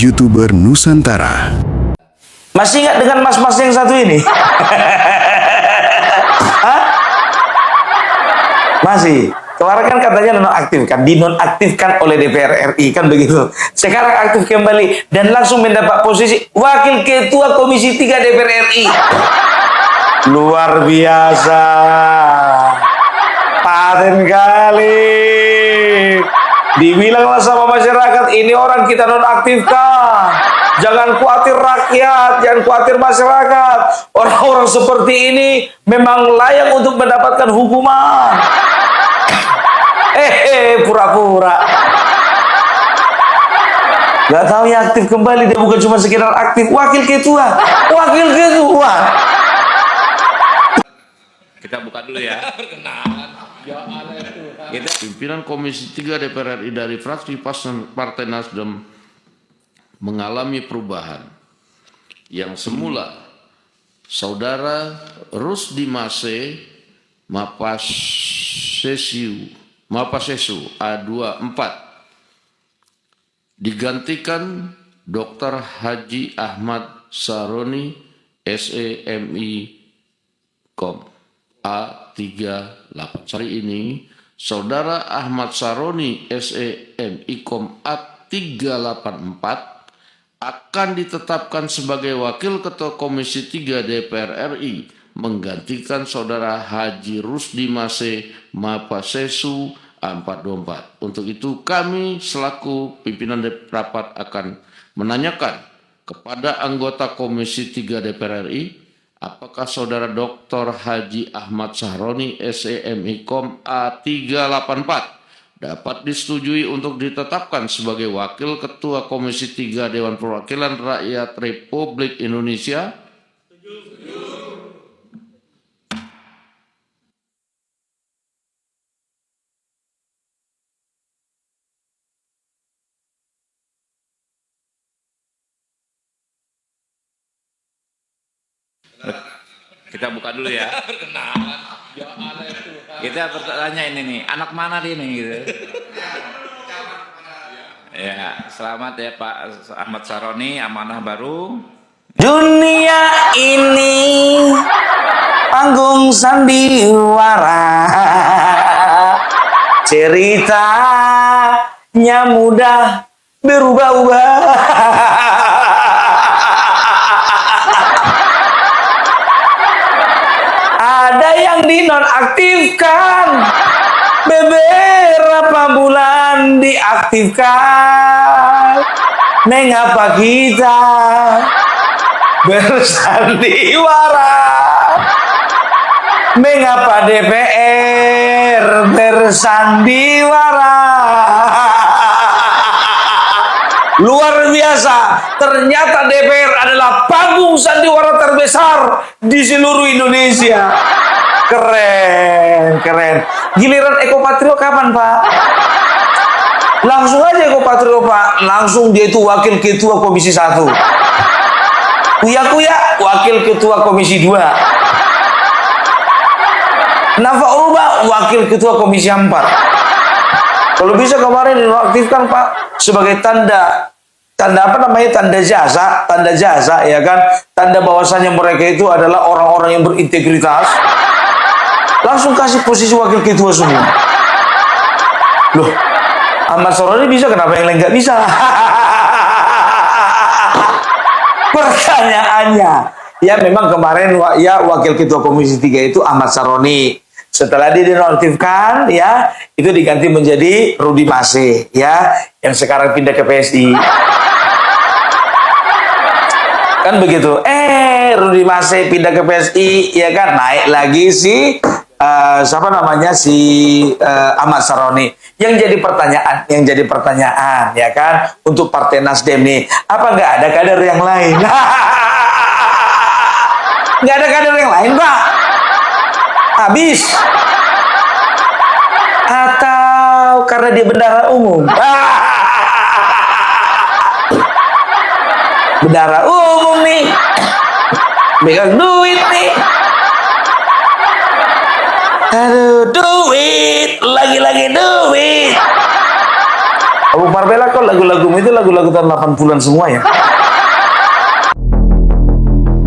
YouTuber Nusantara. Masih ingat dengan mas-mas yang satu ini? Hah? Masih. Kemarin kan katanya nonaktifkan, dinonaktifkan oleh DPR RI, kan begitu. Sekarang aktif kembali dan langsung mendapat posisi Wakil Ketua Komisi 3 DPR RI. Luar biasa. Paten kali. Dibilang sama masyarakat, ini orang kita nonaktifkan. Jangan khawatir rakyat, jangan khawatir masyarakat. Orang-orang seperti ini memang layak untuk mendapatkan hukuman. Pura-pura. Gak tahu ya aktif kembali, dia bukan cuma sekedar aktif. Wakil ketua. Kita buka dulu ya. Pimpinan Komisi 3 DPR RI dari fraksi Partai Nasdem mengalami perubahan yang semula Saudara Rusdi Mase Mapasesu A24 digantikan Dr. Haji Ahmad Saroni SEMI Kom A38. Hari ini Saudara Ahmad Saroni SEMI Kom A384 akan ditetapkan sebagai Wakil Ketua Komisi 3 DPR RI menggantikan Saudara Haji Rusdi Mase Mapasesu A424. Untuk itu kami selaku pimpinan rapat akan menanyakan kepada anggota Komisi 3 DPR RI, apakah Saudara Dr. Haji Ahmad Saroni SEMI Kom A384 dapat disetujui untuk ditetapkan sebagai Wakil Ketua Komisi 3 Dewan Perwakilan Rakyat Republik Indonesia? Kita buka dulu ya. Kita bertanya ini nih, anak mana dia nih gitu. Ya, selamat ya Pak Ahmad Saroni, amanah baru. Dunia ini panggung sandiwara, ceritanya mudah berubah-ubah. Ada yang dinonaktifkan, beberapa bulan diaktifkan. Mengapa kita bersandiwara? Mengapa DPR bersandiwara? Luar biasa, ternyata DPR adalah panggung sandiwara terbesar di seluruh Indonesia. Keren. Giliran Ekopatrio kapan, Pak? Langsung aja Ekopatrio, Pak. Langsung dia itu Wakil Ketua Komisi 1. Kuya Wakil Ketua Komisi 2. Nafa Urba Wakil Ketua Komisi 4. Kalau bisa kemarin dinonaktifkan, Pak, sebagai tanda apa namanya, tanda jasa ya kan, tanda bahwasanya mereka itu adalah orang-orang yang berintegritas. Langsung kasih posisi wakil ketua semua. Loh, Ahmad Saroni bisa, kenapa yang lain nggak bisa? Pertanyaannya, ya memang kemarin ya wakil ketua Komisi 3 itu Ahmad Saroni. Setelah dia dinonaktifkan, ya itu diganti menjadi Rudi Mase, ya yang sekarang pindah ke PSI. Kan begitu. Rudi Mase pindah ke PSI, ya kan, naik lagi si Ahmad Saroni. Yang jadi pertanyaan, ya kan, untuk Partai Nasdem nih, apa nggak ada kader yang lain? Nggak ada kader yang lain, Pak. Habis. Atau karena dia bendahara umum? Bendahara umum nih, megang duit nih. Aduh, duit, lagi-lagi duit. Abu Parbela kok lagu-lagu itu lagu-lagu tahun 80-an semua ya.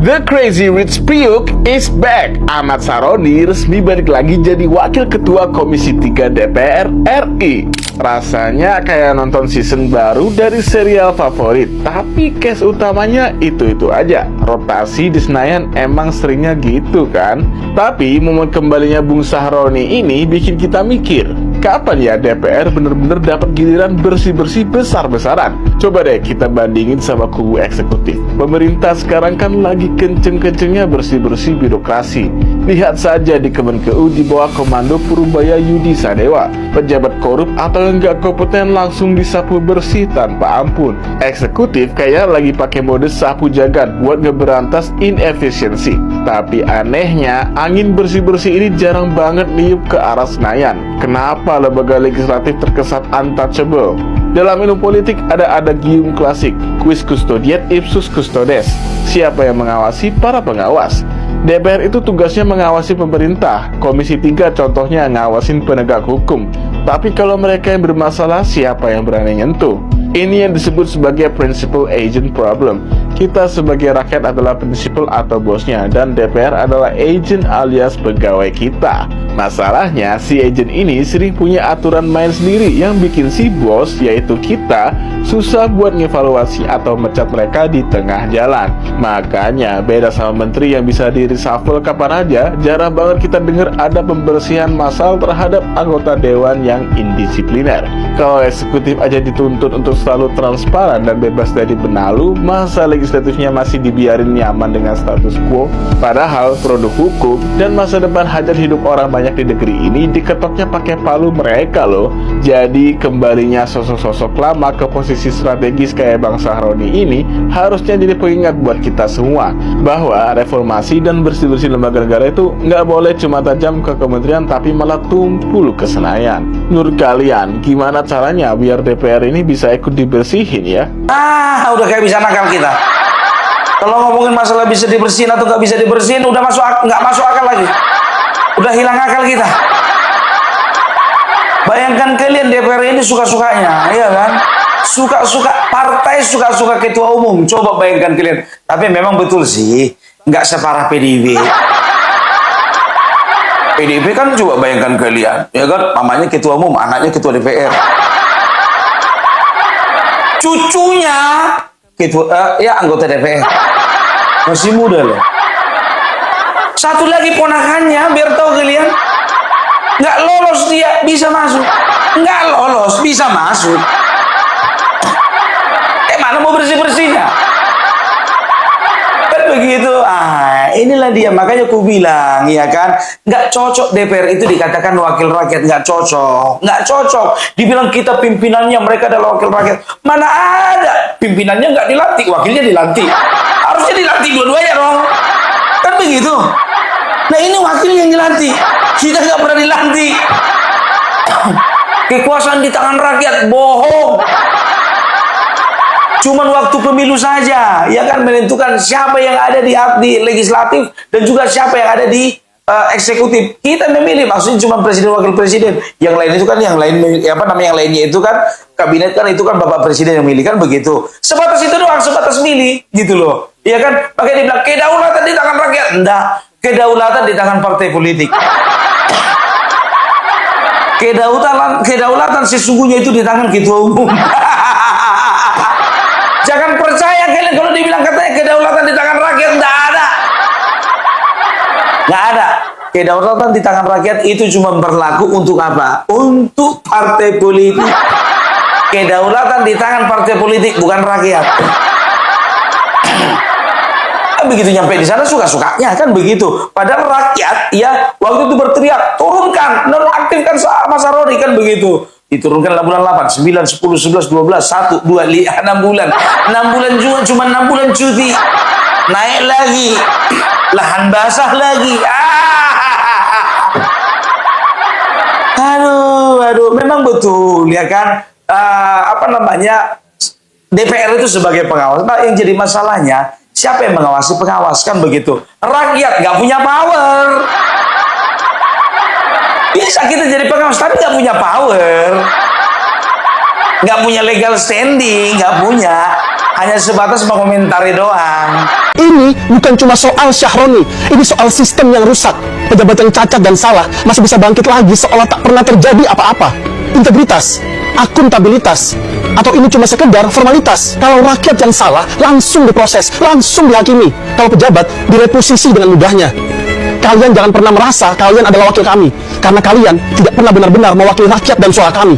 The Crazy Rich Priuk is back. Ahmad Saroni resmi balik lagi jadi Wakil Ketua Komisi 3 DPR RI. Rasanya kayak nonton season baru dari serial favorit, tapi case utamanya itu-itu aja. Rotasi di Senayan emang seringnya gitu kan. Tapi momen kembalinya Bung Sahroni ini bikin kita mikir, kapan ya DPR bener-bener dapat giliran bersih-bersih besar-besaran? Coba deh kita bandingin sama kubu eksekutif. Pemerintah sekarang kan lagi kenceng-kencengnya bersih-bersih birokrasi. Lihat saja di Kemenkeu di bawah komando Purubaya Yudi Sadewa. Pejabat korup atau yang nggak kompeten langsung disapu bersih tanpa ampun. Eksekutif kayak lagi pakai mode sapu jagat buat ngeberantas inefisiensi. Tapi anehnya, angin bersih-bersih ini jarang banget niup ke arah Senayan. Kenapa lembaga legislatif terkesan untouchable? Dalam ilmu politik ada adagium klasik, quis custodiet ipsus custodes. Siapa yang mengawasi? Para pengawas. DPR itu tugasnya mengawasi pemerintah. Komisi 3 contohnya ngawasin penegak hukum. Tapi kalau mereka yang bermasalah, siapa yang berani nyentuh? Ini yang disebut sebagai principal agent problem. Kita sebagai rakyat adalah prinsipal atau bosnya, dan DPR adalah agent alias pegawai kita. Masalahnya, si agent ini sering punya aturan main sendiri yang bikin si bos, yaitu kita, susah buat ngevaluasi atau mecat mereka di tengah jalan. Makanya, beda sama menteri yang bisa di reshuffle kapan aja, jarang banget kita dengar ada pembersihan massal terhadap anggota dewan yang indisipliner. Kalau eksekutif aja dituntut untuk selalu transparan dan bebas dari benalu, masa legislatifnya masih dibiarin nyaman dengan status quo? Padahal produk hukum dan masa depan hajat hidup orang banyak di negeri ini diketoknya pakai palu mereka loh. Jadi kembalinya sosok-sosok lama ke posisi strategis kayak Bang Sahroni ini harusnya jadi pengingat buat kita semua bahwa reformasi dan bersih-bersih lembaga negara itu nggak boleh cuma tajam ke kementerian tapi malah tumpul ke Senayan. Menurut kalian gimana caranya biar DPR ini bisa ikut dibersihin ya? Udah kayak bisa nakal kita. Kalau ngomongin masalah bisa dibersihin atau nggak bisa dibersihin, udah nggak masuk akal lagi. Udah hilang akal kita. Bayangkan kalian DPR ini suka-sukanya, iya kan? Suka-suka partai, suka-suka ketua umum. Coba bayangkan kalian. Tapi memang betul sih, nggak separah PDIP. PDIP kan coba bayangkan kalian, ya kan? Mamanya ketua umum, anaknya ketua DPR. Cucunya ketua, ya anggota DPR. Masih muda loh. Satu lagi ponakannya, biar tahu kalian, nggak lolos dia bisa masuk, nggak lolos bisa masuk. Mana mau bersih-bersihnya? Kan begitu. Inilah dia, makanya aku bilang, ya kan, nggak cocok DPR itu dikatakan wakil rakyat, nggak cocok, nggak cocok. Dibilang kita pimpinannya, mereka adalah wakil rakyat. Mana ada pimpinannya nggak dilantik, wakilnya dilantik. Harusnya dilantik dua-duanya dong. Kan begitu. Nah ini wakil yang dilantik, kita nggak pernah dilantik. Kekuasaan di tangan rakyat, bohong. Cuman waktu pemilu saja, ya kan, menentukan siapa yang ada di legislatif dan juga siapa yang ada di eksekutif. Kita memilih, maksudnya cuma presiden wakil presiden. Yang lain itu kan yang lainnya itu kan kabinet kan itu kan bapak presiden yang milih, kan begitu. Sebatas itu doang, sebatas milih gitu loh. Ya kan, makanya dibilang kedaulatan di tangan rakyat. Enggak, kedaulatan di tangan partai politik. Kedaulatan sesungguhnya itu di tangan ketua umum. Jangan percaya kalian kalau dibilang katanya kedaulatan di tangan rakyat. Nggak ada. Nggak ada. Kedaulatan di tangan rakyat itu cuma berlaku untuk apa? Untuk partai politik. Kedaulatan di tangan partai politik, bukan rakyat. Begitu nyampe di sana suka-sukanya, kan begitu. Padahal rakyat ya waktu itu berteriak, turunkan, nonaktifkan Mas Sahroni, kan begitu. Diturunkan bulan 8, 9, 10, 11, 12, 1, 2, 6 bulan. 6 bulan juga, cuma 6 bulan cuti. Naik lagi. Lahan basah lagi. Aduh, memang betul, ya kan? DPR itu sebagai pengawas. Nah, yang jadi masalahnya, siapa yang mengawasi pengawas, kan begitu. Rakyat nggak punya power. Bisa kita jadi pengawas tapi nggak punya power. nggak punya legal standing, nggak punya, hanya sebatas mengomentari doang. Ini bukan cuma soal Syahroni, ini soal sistem yang rusak. Pejabat yang cacat dan salah masih bisa bangkit lagi seolah tak pernah terjadi apa-apa. Integritas, akuntabilitas, atau ini cuma sekedar formalitas? Kalau rakyat yang salah, langsung diproses, langsung dihakimi. Kalau pejabat, direposisi dengan mudahnya. Kalian jangan pernah merasa kalian adalah wakil kami, karena kalian tidak pernah benar-benar mewakili rakyat dan suara kami.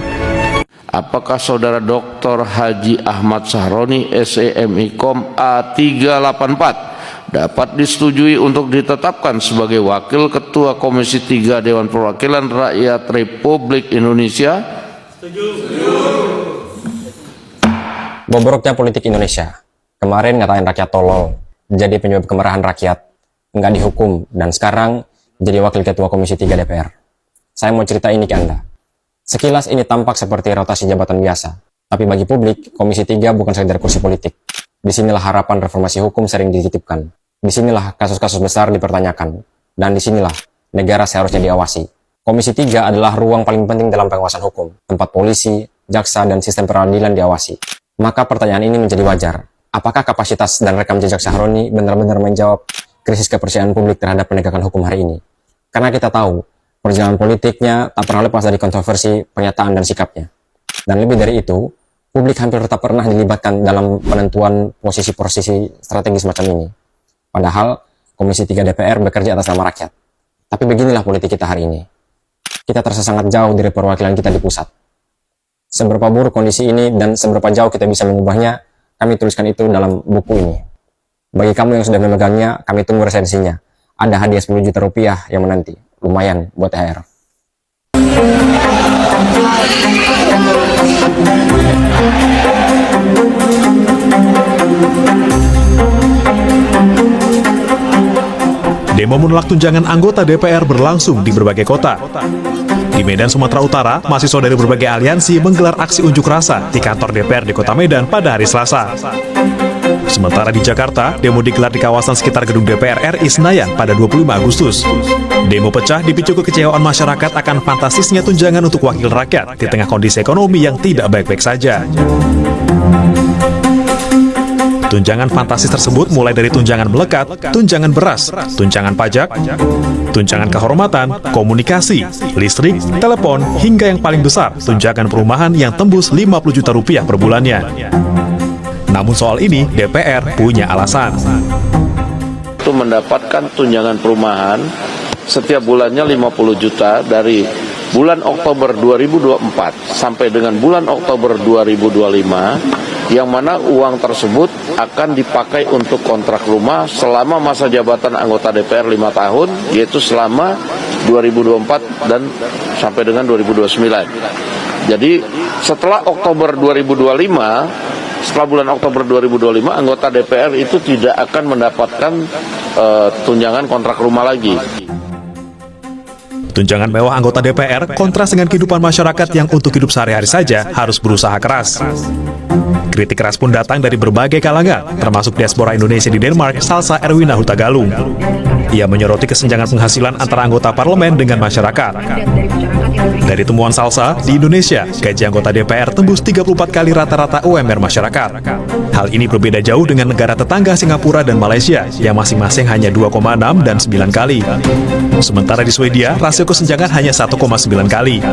Apakah Saudara Dr. Haji Ahmad Sahroni, SEMIKOM A384, dapat disetujui untuk ditetapkan sebagai Wakil Ketua Komisi 3 Dewan Perwakilan Rakyat Republik Indonesia? Bobroknya politik Indonesia. Kemarin ngatain rakyat tolol, jadi penyebab kemarahan rakyat, nggak dihukum, dan sekarang jadi Wakil Ketua Komisi 3 DPR. Saya mau cerita ini ke Anda. Sekilas ini tampak seperti rotasi jabatan biasa, tapi bagi publik, Komisi 3 bukan sekedar kursi politik. Disinilah harapan reformasi hukum sering dititipkan. Disinilah kasus-kasus besar dipertanyakan. Dan disinilah negara seharusnya diawasi. Komisi 3 adalah ruang paling penting dalam pengawasan hukum, tempat polisi, jaksa, dan sistem peradilan diawasi. Maka pertanyaan ini menjadi wajar. Apakah kapasitas dan rekam jejak Sahroni benar-benar menjawab krisis kepercayaan publik terhadap penegakan hukum hari ini? Karena kita tahu, perjalanan politiknya tak pernah lepas dari kontroversi, pernyataan, dan sikapnya. Dan lebih dari itu, publik hampir tak pernah dilibatkan dalam penentuan posisi-posisi strategis macam ini. Padahal, Komisi 3 DPR bekerja atas nama rakyat. Tapi beginilah politik kita hari ini. Kita terasa sangat jauh dari perwakilan kita di pusat. Seberapa buruk kondisi ini dan seberapa jauh kita bisa mengubahnya, kami tuliskan itu dalam buku ini. Bagi kamu yang sudah memegangnya, kami tunggu resensinya. Ada hadiah 10 juta rupiah yang menanti. Lumayan buat THR. Demo menolak tunjangan anggota DPR berlangsung di berbagai kota. Di Medan, Sumatera Utara, mahasiswa dari berbagai aliansi menggelar aksi unjuk rasa di kantor DPR di Kota Medan pada hari Selasa. Sementara di Jakarta, demo digelar di kawasan sekitar gedung DPR RI Senayan pada 25 Agustus. Demo pecah dipicu kekecewaan masyarakat akan fantastisnya tunjangan untuk wakil rakyat di tengah kondisi ekonomi yang tidak baik-baik saja. Tunjangan fantastis tersebut mulai dari tunjangan melekat, tunjangan beras, tunjangan pajak, tunjangan kehormatan, komunikasi, listrik, telepon, hingga yang paling besar, tunjangan perumahan yang tembus 50 juta rupiah per bulannya. Namun soal ini, DPR punya alasan. Itu mendapatkan tunjangan perumahan setiap bulannya 50 juta dari bulan Oktober 2024 sampai dengan bulan Oktober 2025, yang mana uang tersebut akan dipakai untuk kontrak rumah selama masa jabatan anggota DPR 5 tahun, yaitu selama 2024 dan sampai dengan 2029. Jadi setelah Oktober 2025, setelah bulan Oktober 2025, anggota DPR itu tidak akan mendapatkan tunjangan kontrak rumah lagi. Tunjangan mewah anggota DPR kontras dengan kehidupan masyarakat yang untuk hidup sehari-hari saja harus berusaha keras. Kritik keras pun datang dari berbagai kalangan, termasuk diaspora Indonesia di Denmark, Salsa Erwina Hutagalung. Ia menyoroti kesenjangan penghasilan antara anggota parlemen dengan masyarakat. Dari temuan Salsa, di Indonesia, gaji anggota DPR tembus 34 kali rata-rata UMR masyarakat. Hal ini berbeda jauh dengan negara tetangga Singapura dan Malaysia, yang masing-masing hanya 2,6 dan 9 kali. Sementara di Swedia, rasio kesenjangan hanya 1,9 kali.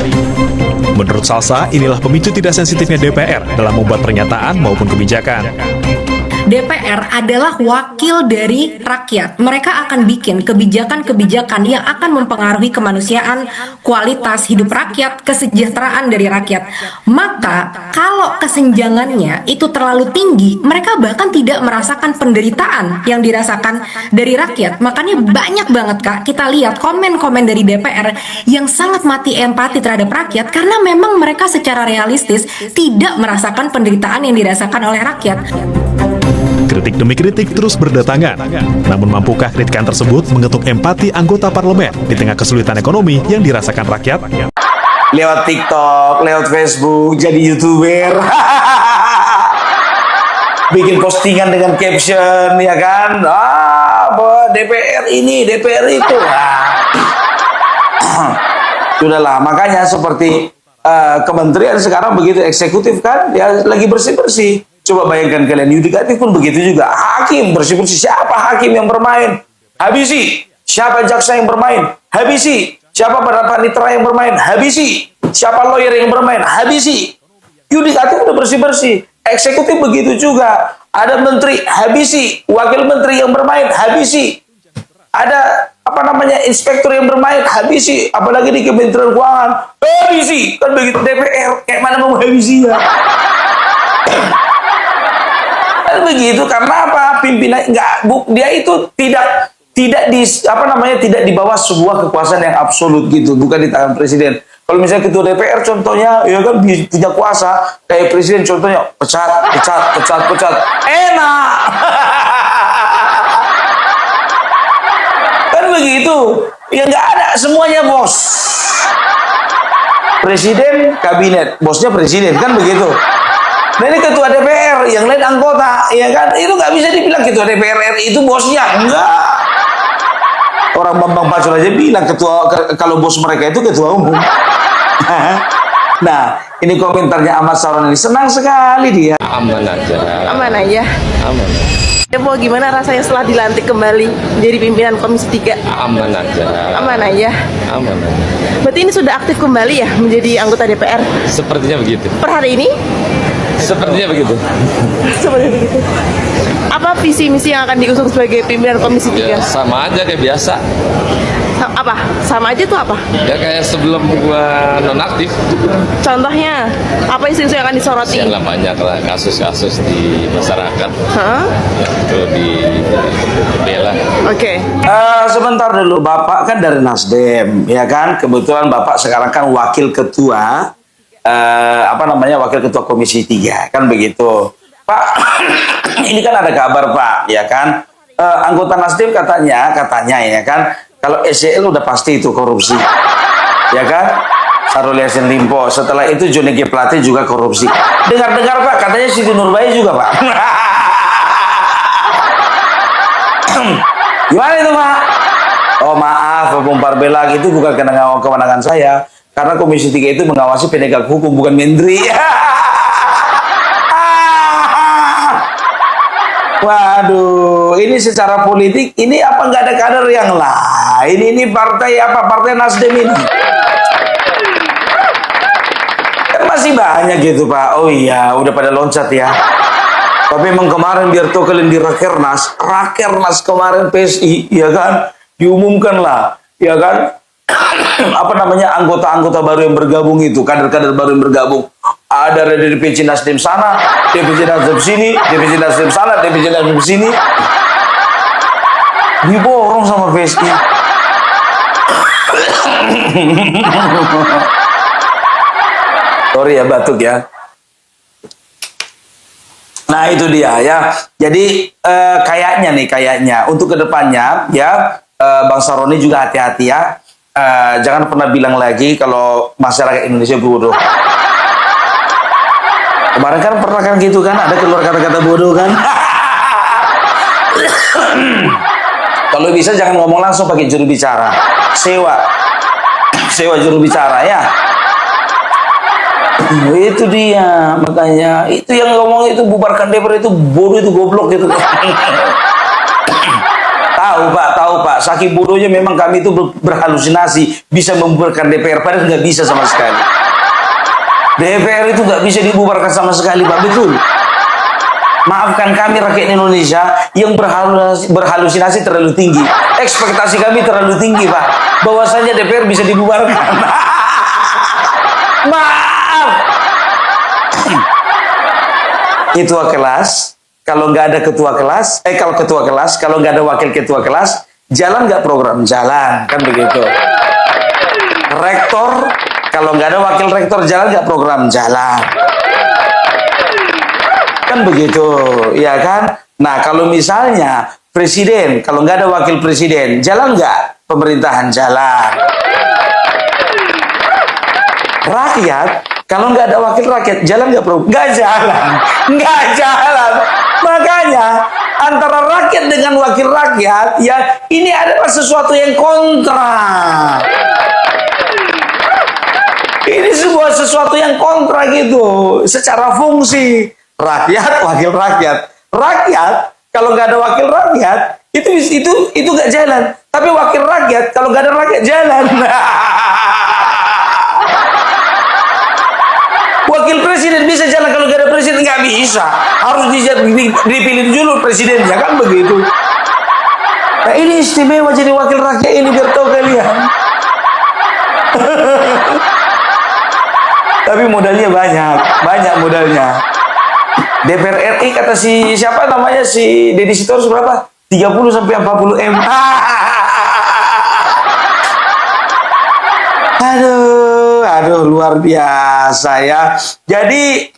Menurut Salsa, inilah pemicu tidak sensitifnya DPR dalam membuat pernyataan maupun kebijakan. DPR adalah wakil dari rakyat. Mereka akan bikin kebijakan-kebijakan yang akan mempengaruhi kemanusiaan, kualitas hidup rakyat, kesejahteraan dari rakyat. Maka, kalau kesenjangannya itu terlalu tinggi, mereka bahkan tidak merasakan penderitaan yang dirasakan dari rakyat. Makanya banyak banget, Kak, kita lihat komen-komen dari DPR yang sangat mati empati terhadap rakyat karena memang mereka secara realistis tidak merasakan penderitaan yang dirasakan oleh rakyat. Kritik demi kritik terus berdatangan. Namun mampukah kritikan tersebut mengetuk empati anggota parlemen di tengah kesulitan ekonomi yang dirasakan rakyat? Lewat TikTok, lewat Facebook, jadi YouTuber. Bikin postingan dengan caption, ya kan? DPR ini, DPR itu. Sudahlah, makanya seperti kementerian sekarang begitu, eksekutif kan, ya lagi bersih-bersih. Coba bayangkan kalian, yudikatif pun begitu juga. Hakim bersih-bersih. Siapa hakim yang bermain? Habisi. Siapa jaksa yang bermain? Habisi. Siapa para panitera yang bermain? Habisi. Siapa lawyer yang bermain? Habisi. Yudikatif udah bersih-bersih. Eksekutif begitu juga. Ada menteri, habisi. Wakil menteri yang bermain, habisi. Ada inspektur yang bermain, habisi. Apalagi di Kementerian Keuangan, habisi. Kan begitu. DPR kayak mana mau habisi ya? Kan begitu. Karena apa? Pimpinan dia itu tidak tidak di bawah sebuah kekuasaan yang absolut gitu, bukan di tangan presiden. Kalau misalnya ketua DPR contohnya, ya kan punya kuasa kayak presiden, contohnya pecat. Enak. Kan begitu. Ya nggak ada, semuanya bos. Presiden, kabinet, bosnya presiden, kan begitu. Nah ini ketua DPR, yang lain anggota, ya kan? Itu nggak bisa dibilang ketua DPR RI itu bosnya, enggak. Orang Bambang Pacul aja bilang kalau bos mereka itu ketua umum. Nah, ini komentarnya Ahmad Saroni, senang sekali dia. Aman aja. Aman aja. Aman. Ya, mau gimana rasanya setelah dilantik kembali jadi pimpinan Komisi 3? Aman aja. Aman aja. Aman aja. Berarti ini sudah aktif kembali ya menjadi anggota DPR? Sepertinya begitu. Per hari ini? Sepertinya begitu. Seperti begitu. Apa visi misi yang akan diusung sebagai pimpinan Komisi 3? Ya, sama aja kayak biasa. Apa? Sama aja tuh apa? Ya kayak sebelum gua nonaktif. Contohnya, apa isu-isu yang akan disoroti? Ya banyak lah kasus-kasus di masyarakat. Hah? Ya, itu dibela. Oke. Sebentar dulu, Bapak kan dari Nasdem, ya kan? Kebetulan Bapak sekarang kan wakil ketua wakil ketua Komisi 3, kan begitu. Pak, ini kan ada kabar Pak, ya kan? Anggota Nasdem katanya ya kan, kalau SCL udah pasti itu korupsi, ya kan? Syahrul Yassin Limpo, setelah itu Johnny G. Plate juga korupsi. Dengar-dengar Pak, katanya Siti Nurbaya juga Pak. Gimana itu Pak? Oh maaf, Bung Parbela, itu bukan kewenangan saya. Karena Komisi 3 itu mengawasi penegak hukum, bukan menteri. Waduh, ini secara politik, ini apa nggak ada kader yang lain? Ini partai apa? Partai Nasdem ini. Kan masih banyak gitu Pak. Oh iya, udah pada loncat ya. Tapi emang kemarin biar tuh kalian di Rakernas kemarin PSI, ya kan? Diumumkan lah, ya kan? Anggota-anggota baru yang bergabung itu, kader-kader baru yang bergabung. Ada dari DPC Nasdem sana, DPC Nasdem sini, DPC Nasdem sana, DPC Nasdem sini. Diborong sama PSI. Sorry ya batuk ya. Nah itu dia ya. Jadi kayaknya untuk kedepannya ya Bang Saroni juga hati-hati ya. Jangan pernah bilang lagi kalau masyarakat Indonesia bodoh. Kemarin kan pernah kan gitu kan, ada keluar kata-kata bodoh kan. Kalau bisa jangan ngomong langsung, pakai juru bicara. Sewa juru bicara ya. Itu dia, makanya itu yang ngomong itu bubarkan DPR itu bodoh, itu goblok gitu. Tahu Pak, saking bodohnya memang kami itu berhalusinasi bisa membubarkan DPR, padahal nggak bisa sama sekali. DPR itu nggak bisa dibubarkan sama sekali Pak, betul. Maafkan kami rakyat Indonesia yang berhalusinasi terlalu tinggi. Ekspektasi kami terlalu tinggi Pak, bahwasanya DPR bisa dibubarkan. Maaf. Ketua kelas, kalau nggak ada ketua kelas, kalau nggak ada wakil ketua kelas, jalan nggak program jalan, kan begitu. Rektor, kalau nggak ada wakil rektor jalan nggak program jalan, kan begitu, ya kan? Nah kalau misalnya presiden, kalau nggak ada wakil presiden, jalan nggak pemerintahan jalan. Rakyat, kalau nggak ada wakil rakyat, jalan nggak program? Nggak jalan. Makanya antara rakyat dengan wakil rakyat, ya ini adalah sesuatu yang kontra. Ini sesuatu yang kontra gitu. Secara fungsi rakyat, wakil rakyat. Rakyat kalau nggak ada wakil rakyat itu nggak jalan. Tapi wakil rakyat kalau nggak ada rakyat jalan. Wakil presiden bisa jalan kalau nggak ada presiden, nggak bisa. Harus dipilih dulu presidennya, kan begitu. Nah ini istimewa jadi wakil rakyat ini, biar tahu kalian. Tapi modalnya banyak modalnya. DPR RI kata siapa namanya, si Deddy Sitorus berapa? 30 sampai 40 M. Aduh luar biasa ya. Jadi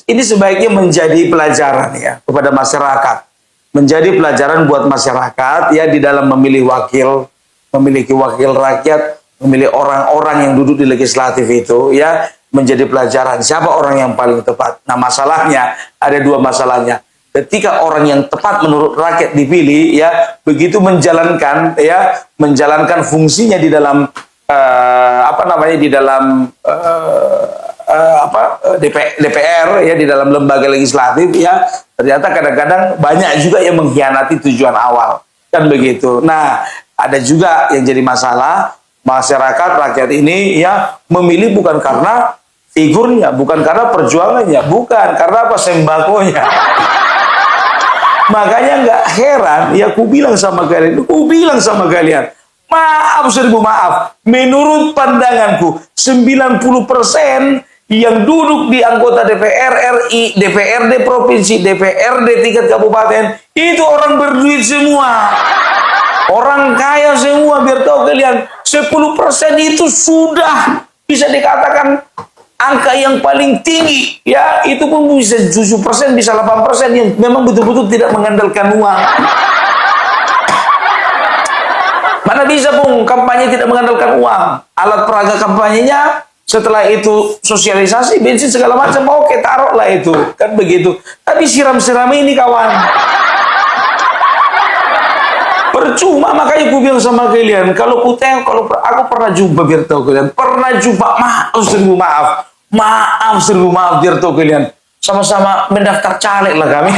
ini sebaiknya menjadi pelajaran ya kepada masyarakat. Menjadi pelajaran buat masyarakat ya di dalam memilih memiliki wakil rakyat, memilih orang-orang yang duduk di legislatif itu ya, menjadi pelajaran siapa orang yang paling tepat. Nah masalahnya ada dua masalahnya. Ketika orang yang tepat menurut rakyat dipilih ya, begitu menjalankan fungsinya di dalam DPR ya, di dalam lembaga legislatif ya, ternyata kadang-kadang banyak juga yang mengkhianati tujuan awal, kan begitu. Nah ada juga yang jadi masalah, masyarakat rakyat ini ya memilih bukan karena figurnya, bukan karena perjuangannya, bukan karena apa, sembakonya. Makanya nggak heran ya, ku bilang sama kalian, maaf, seribu maaf, menurut pandanganku 90% yang duduk di anggota DPR RI, DPRD provinsi, DPRD tingkat kabupaten itu orang berduit semua. Orang kaya semua, biar tahu kalian. 10% itu sudah bisa dikatakan angka yang paling tinggi. Ya, itu pun bisa 7%, bisa 8% yang memang betul-betul tidak mengandalkan uang. Mana bisa Bung, kampanye tidak mengandalkan uang. Alat peraga kampanyenya, setelah itu sosialisasi, bensin segala macam, oke, taruhlah itu. Kan begitu. Tapi siram-siram ini kawan. Percuma, makanya gue bilang sama kalian, kalau aku pernah jumpa, biar tahu kalian, maaf seribu maaf biar tahu kalian, sama-sama mendaftar caleg lah kami.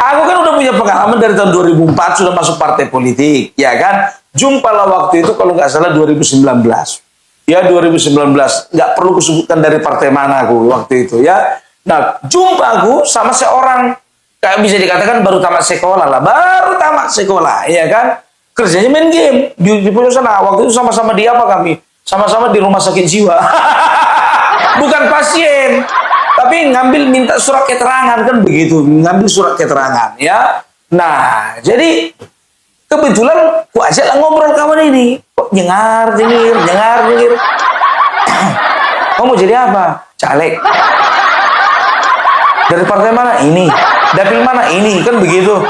Aku kan udah punya pengalaman dari tahun 2004 sudah masuk partai politik, ya kan? Jumpalah waktu itu kalau nggak salah 2019. Ya 2019, nggak perlu kusebutkan dari partai mana aku waktu itu ya. Nah, jumpa aku sama seorang, kayak bisa dikatakan baru tamat sekolah, ya kan? Kerjanya main game di pulau sana. Waktu itu sama-sama di apa kami? Sama-sama di rumah sakit jiwa. Bukan pasien, tapi minta surat keterangan, kan begitu, ngambil surat keterangan ya. Nah, jadi kebetulan ku ajaklah ngobrol kawan ini, kok nyengar nyengir. Kamu mau jadi apa? Caleg. Dari partai mana? Ini. Dapil mana? Ini, kan begitu.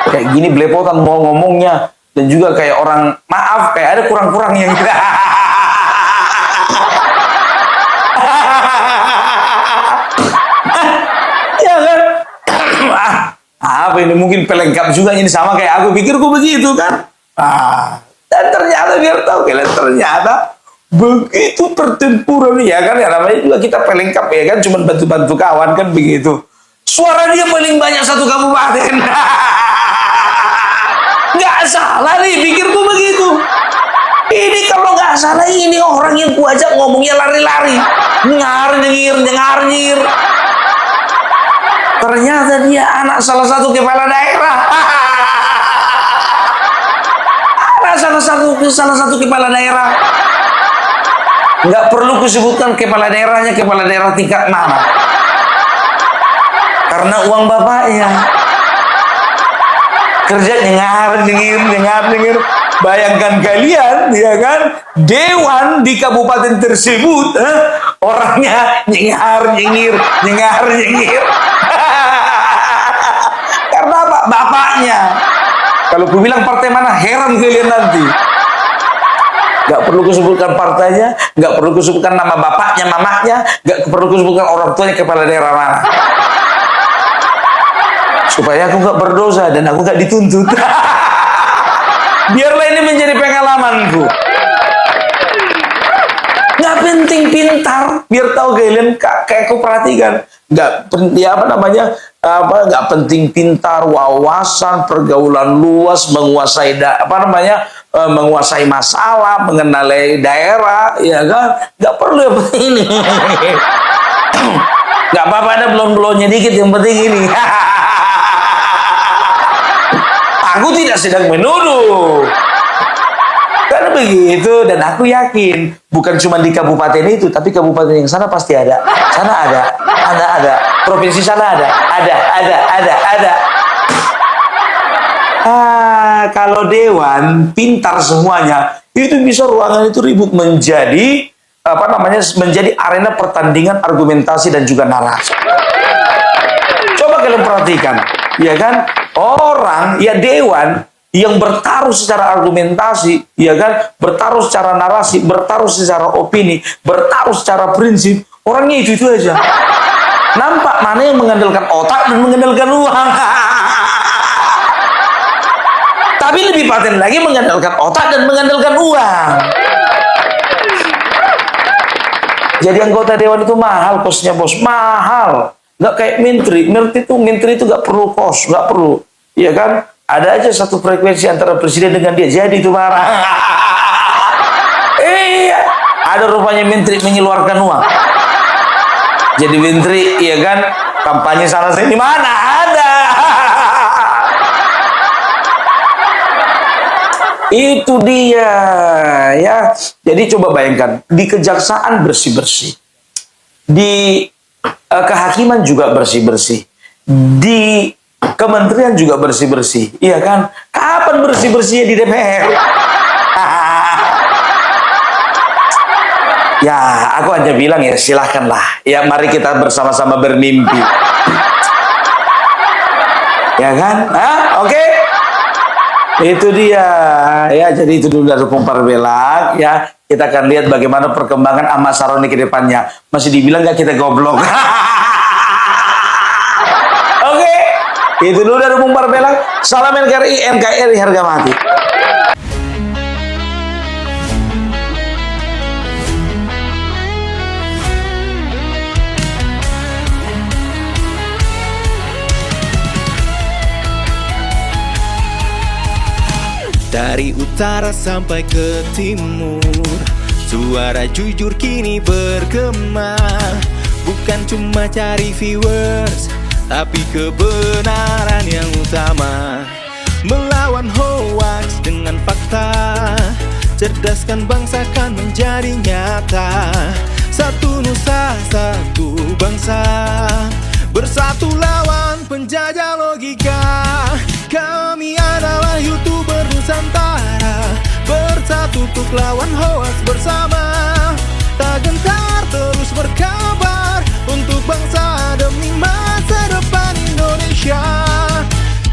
Kayak gini belepotan mau ngomongnya, dan juga kayak orang, maaf, kayak ada kurang-kurangnya gitu. Ya kan? Apa ini, mungkin pelengkap juga ini, sama kayak aku pikirku begitu kan. Dan ternyata biar tahu kalian, ternyata begitu pertempuran ya kan, ya namanya juga kita pelengkap ya kan, cuma bantu-bantu kawan kan begitu. Suara dia paling banyak satu kabupaten. Nggak salah nih, pikirku begitu. Ini kalau nggak salah, ini orang yang kuajak ngomongnya lari-lari, nyengir. Ternyata dia anak salah satu kepala daerah. Anak salah satu kepala daerah. Nggak perlu kusebutkan kepala daerahnya, kepala daerah tingkat mana. Karena uang bapaknya. Kerja nyengir. Bayangkan kalian, ya kan, dewan di kabupaten tersebut, orangnya nyengir. Karena apa? Bapaknya. Kalau ku bilang partai mana, heran kalian nanti. Gak perlu kusebutkan partainya, gak perlu kusebutkan nama bapaknya, mamanya, gak perlu kusebutkan orang tuanya kepala daerah mana. Supaya aku gak berdosa dan aku gak dituntut. Biarlah ini menjadi pengalamanku. Nggak penting pintar, biar tahu kalian kayak aku perhatikan. Nggak penting pintar, wawasan, pergaulan luas, menguasai menguasai masalah, mengenali daerah, ya kan? Nggak perlu yang penting ini. Nggak apa-apa ada belon-belonnya dikit, yang penting ini. Aku tidak sedang menuduh. Karena begitu, dan aku yakin bukan cuma di kabupaten itu, tapi kabupaten yang sana pasti ada. Sana ada. Provinsi sana ada. Kalau dewan pintar semuanya, itu bisa ruangan itu ribut menjadi menjadi arena pertandingan argumentasi dan juga narasi. Coba kalian perhatikan, ya kan? Orang, ya dewan yang bertaruh secara argumentasi, ya kan, bertaruh secara narasi, bertaruh secara opini, bertaruh secara prinsip, orangnya itu aja. Nampak mana yang mengandalkan otak dan mengandalkan uang. Tapi lebih paten lagi mengandalkan otak dan mengandalkan uang. Jadi anggota dewan itu mahal kosnya, bos, mahal. Nggak kayak menteri itu nggak perlu kos, nggak perlu, ya kan? Ada aja satu frekuensi antara presiden dengan dia, jadi itu marah. Iya, ada rupanya menteri mengeluarkan uang. Jadi menteri, ya kan, kampanye sana sini, mana ada. Itu dia, ya. Jadi coba bayangkan, di kejaksaan bersih-bersih, di kehakiman juga bersih-bersih, di kementerian juga bersih-bersih, iya kan? Kapan bersih-bersihnya di DPR? Ya, aku hanya bilang ya, silahkanlah. Ya, mari kita bersama-sama bermimpi. Ya kan? Oke? Itu dia. Ya, jadi itu dulu dari Opung Parbelak. Ya, kita akan lihat bagaimana perkembangan Ahmad Saroni ke depannya. Masih dibilang nggak kita goblok? Itu dulu dari Opung Parbelak. Salam NKRI harga mati. Dari utara sampai ke timur, suara jujur kini bergema. Bukan cuma cari viewers, tapi kebenaran yang utama. Melawan hoaks dengan fakta, cerdaskan bangsa kan menjadi nyata. Satu nusa, satu bangsa, bersatu lawan penjajah logika. Kami adalah YouTuber Nusantara, bersatu untuk lawan hoaks bersama. Tak gentar terus berkabar untuk bangsa demi masa depan Indonesia.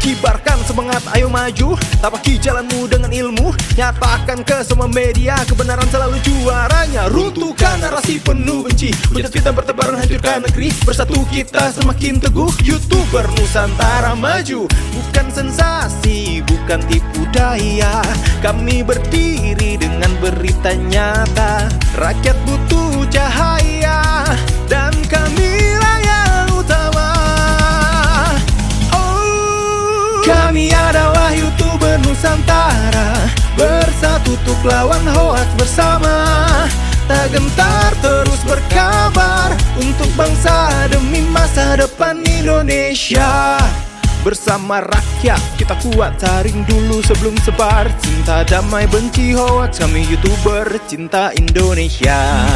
Kibarkan semangat, ayo maju, tapaki jalanmu dengan ilmu. Nyatakan ke semua media, kebenaran selalu juaranya. Runtuhkan narasi penuh benci, hujat fitnah bertebaran, hancurkan negeri. Bersatu kita semakin teguh, YouTuber Nusantara maju. Bukan sensasi, bukan tipu daya, kami berdiri dengan berita nyata. Rakyat butuh cahaya, dan kamilah yang utama. Kami adalah YouTuber Nusantara, bersatu untuk lawan hoaks bersama. Tak gentar terus berkabar untuk bangsa demi masa depan Indonesia. Bersama rakyat kita kuat, taring dulu sebelum sebar. Cinta damai benci hoaks, kami YouTuber cinta Indonesia.